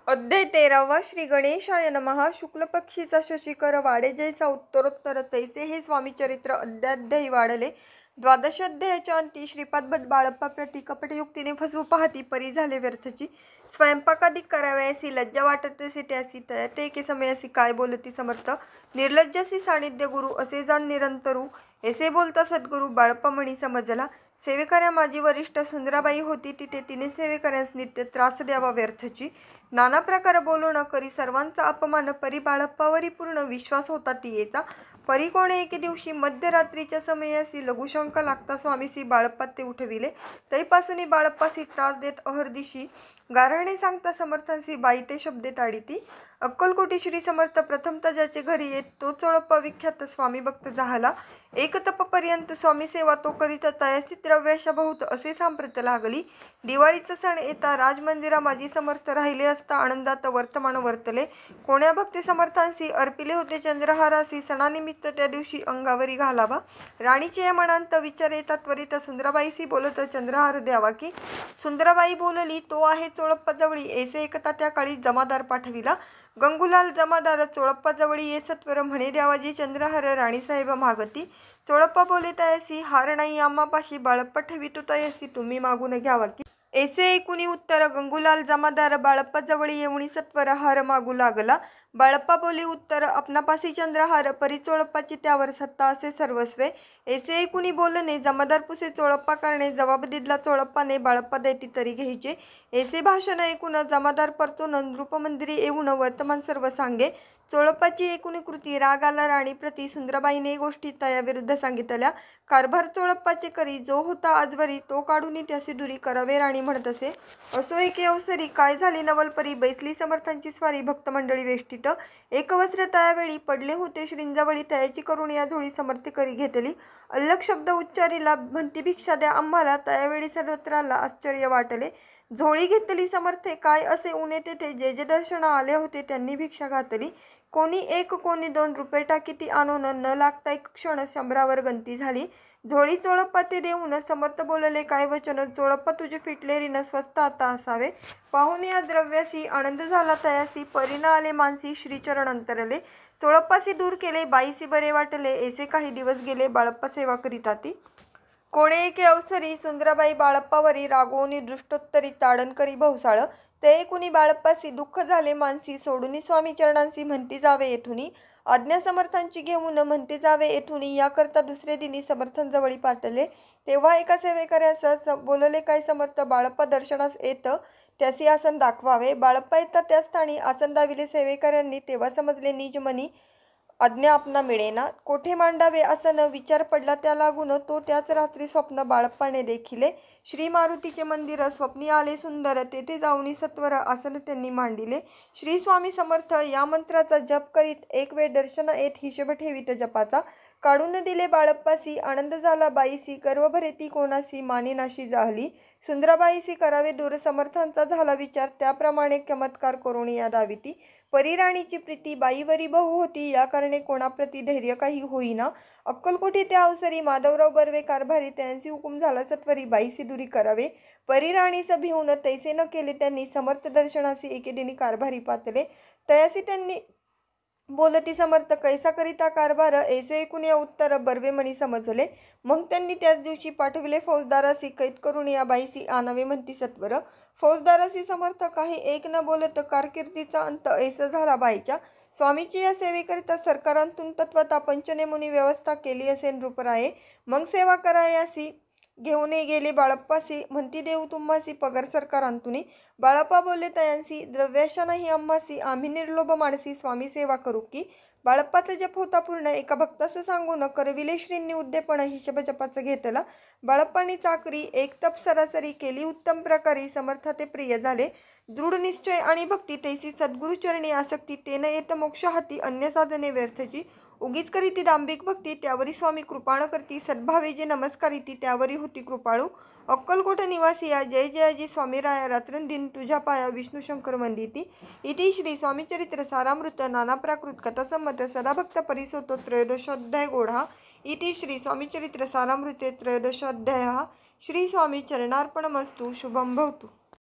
अध्याय 13 श्री गणेशाय नमः। शुक्ल पक्षीचा शशिकर वाडे जैसा उत्तरोत्तर तैसे हे स्वामी चरित्र अध्याध्यायी वाढले। द्वादशाध्यायाच्या अंती श्रीपाद बाळप्पा प्रति कपटयुक्तीने फसवू पाहती परी झाले व्यर्थची। स्वयंपाकाधिक करावयासी लज्जा वाटत असे त्यासी ते एके समयासी काय बोलती समर्थ निर्लज्जासी सानिध्य गुरु असे जाण निरंतरू ऐसे बोलता सद्गुरु बाळप्पा म्हणी समजला। सेवेकऱ्या माझी वरिष्ठ सुंदराबाई होती तिथे तिने सेवेकऱ्यास नित्य त्रास द्यावा व्यर्थची। नाना प्रकार बोलणं करी सर्वांचा अपमान परी बाळप्पावरी पूर्ण विश्वास होता तियेचा। परी कोणे एके दिवशी मध्यरात्रीच्या समयासी लघुशंका लागता स्वामीसी बाळप्पा ते उठविले। तैपासून बाळप्पासी त्रास देत अहर्दिशी गारहणे सांगता समर्थांसी बाई ते शब्दे ताडिती। अक्कलकोटी श्री समर्थ प्रथमतः ज्याचे घरी येत तो चोळप्पा विख्यात स्वामी भक्त झाला। एक तपपर्यंत स्वामी सेवा तो करीत तयासी द्रव्याशा बहुत असे सांप्रत लागली। दिवाळीचा सण येता राजमंदिरा माजी समर्थ राहिले असता आनंदात वर्तमान वर्तले। कोण्या भक्ती समर्थांसी अर्पिले होते चंद्रहारासी सणानिमित्त त्या दिवशी अंगावरी घालावा। राणीचे या मनांत विचार येता त्वरित सुंदराबाईसी बोलत चंद्रहार द्यावा की। सुंदराबाई बोलली तो आहे चोळप्पा जवळी ऐसे एकता त्या काळी जमादार पाठविला। गंगूलाल जमादार चोळप्पा जवळी ये सत्वर म्हणे द्यावाजी चंद्रहार राणीसाहेब मागती। चोळप्पा बोले तयासी हार नाही आम्हापाशी बाळप्पा ठेवितो तयासी तुम्ही मागून घ्यावा की। ऐसे ऐकुनी उत्तर गंगूलाल जमादार बाळप्पा जवळी येऊनी सत्वर हार मागू लागला। बाळप्पा बोले उत्तर आपणापासी चंद्रहार परी चोळप्पाची त्यावर सत्ता असे सर्वस्वे। ऐसे ऐकुनी बोलणे जमादार पुसे चोळप्पा करणे जवाब दिला चोळप्पाने बाळप्पा देती तरी घ्यायचे। ऐसे भाषण ऐकून जमादार परतून नृपमंदिरी येऊन वर्तमान सर्व सांगे। चोळप्पाची एकूणी कृती राग आला राणी प्रति सुंदराबाईने गोष्टी तया विरुद्ध सांगितल्या। कारभार चोळप्पाचे करी जो होता आजवरी तो काढून त्यासी दुरी करावे राणी म्हणत असे। असो एके अवसरी काय झाली नवलपरी बैसली समर्थांची स्वारी भक्त मंडळी वेष्टीत। एक वस्त्र तयावेळी पडले होते श्रींजावळी तयाची करून या झोळी समर्थ करी घेतली। अल्लग शब्द उच्चारीला म्हणती भिक्षा द्या आम्हाला तयावेळी सर्वत्राला आश्चर्य वाटले। झोळी घेतली समर्थे काय असे उणे तेथे जे जे दर्शन आले होते त्यांनी भिक्षा घातली। कोणी 1 कोणी 2 रुपये टाकीती आणून न लागता एक क्षण 100वर गंती झाली। झोळी चोळप्पा ते देऊन समर्थ बोलले काय वचन चोळप्पा तुझे फिटले ऋण स्वस्त आता असावे। पाहून या द्रव्यासी आनंद झाला तयासी परीन आले मानसी श्रीचरण अंतरले। चोळप्पासी दूर केले बाईसी बरे वाटले ऐसे काही दिवस गेले बाळप्पा सेवा करीत ती। कोणे एके अवसरी सुंदराबाई बाळप्पावरी रागवून दृष्टोत्तरी ताडण करी भवसाळ। ते ऐकुनी बाळप्पासी दुःख झाले मानसी सोडूनी स्वामी चरणांसी म्हणती जावे येथुनी। आज्ञा समर्थांची घेऊन म्हणते जावे येथुनी याकरता दुसरे दिनी समर्थांजवळी पाठले। तेव्हा एका सेवेकऱ्यास बोलले काय समर्थ बाळप्पा दर्शनास येत त्यासी आसन दाखवावे। बाळप्पा येता त्या स्थानी आसन दाविले सेवेकऱ्यांनी तेव्हा समजले निज मनी आज्ञा आपणा मिळेना। कोठे मांडावे आसन विचार पडला त्या लागून तो त्याच रात्री स्वप्न बाळप्पाने देखिले। श्री मारुतीचे मंदिर स्वप्नी आले सुंदर तेथे जाऊनी सत्वर आसन त्यांनी मांडिले। श्री स्वामी समर्थ या मंत्राचा जप करीत एक वेळ दर्शन येत हिशेब ठेवीत जपाचा। काढून दिले बाळप्पासी आनंद झाला बाईसी गर्व भरेती कोणासी मानेनाशी जाहली। सुंदराबाईसी करावे दूर समर्थांचा झाला विचार त्याप्रमाणे चमत्कार करून या दाविती। परिराणीची प्रीती बाईवरी बहु होती या कारणे कोणाप्रती धैर्य काही होईना। अक्कलकोटी त्या अवसरी माधवराव बर्वे कारभारी त्यांची हुकूम झाला सत्वरी बाईसी दुरी करावे। परिराणीस भिवून तैसे न केले त्यांनी समर्थ दर्शनासी एके दिनी कारभारी पातले। तयासी त्यांनी बोलती समर्थ कैसा करिता कारभार ऐसे ऐकून या उत्तर बर्वे म्हणी समजले। मग त्यांनी त्याच दिवशी पाठविले फौजदारासी कैद करून या बाईसी आणावे म्हणती सत्वर। फौजदारासी समर्थ काही एक न बोलत कारकिर्दीचा अंत ऐसा झाला बाईच्या। स्वामीची या सेवेकरिता सरकारांतून तत्वता पंचनेमुनी व्यवस्था केली असे नृपराये। मग सेवा करायासी घेऊन गेले बाळप्पासी म्हणती देऊ तुम्हासी पगार सरकारांतुनी। बाळप्पा बोलले तयांसी द्रव्याशा नाही आम्हासी आम्ही निर्लोभ माणसी स्वामी सेवा करू की। बाळप्पाचा जप होता पूर्ण एका भक्तास सांगून करविले श्रींनी उद्देपण हिशेब जपाचा घेतला। बाळप्पांनी चाकरी एक तप सरासरी केली उत्तम प्रकारे समर्थ ते प्रिय झाले। दृढ निश्चय आणि भक्ती तैसी सद्गुरुचरणी आसक्ती तेन येत मोक्ष हाती अन्य साधने व्यर्थची। उगीच करीती दांभिक भक्ती त्यावरी स्वामी कृपाण करती सद्भावे जे नमस्कारिती त्यावरी होती कृपाळू। अक्कलकोट निवासिया जय जयाजी स्वामीराया रात्रंदिन तुझ्या पाया विष्णू शंकर वंदिती। इति श्री स्वामीचरित्र सारामृत नाना प्राकृत कथासंमत सदाभक्त परिसोतो त्रयोदशोऽध्याय गोढा। इति श्री स्वामीचरित्र सारामृते त्रयोदशोऽध्यायः। श्री स्वामी चरणार्पणमस्तु। शुभं भवतु।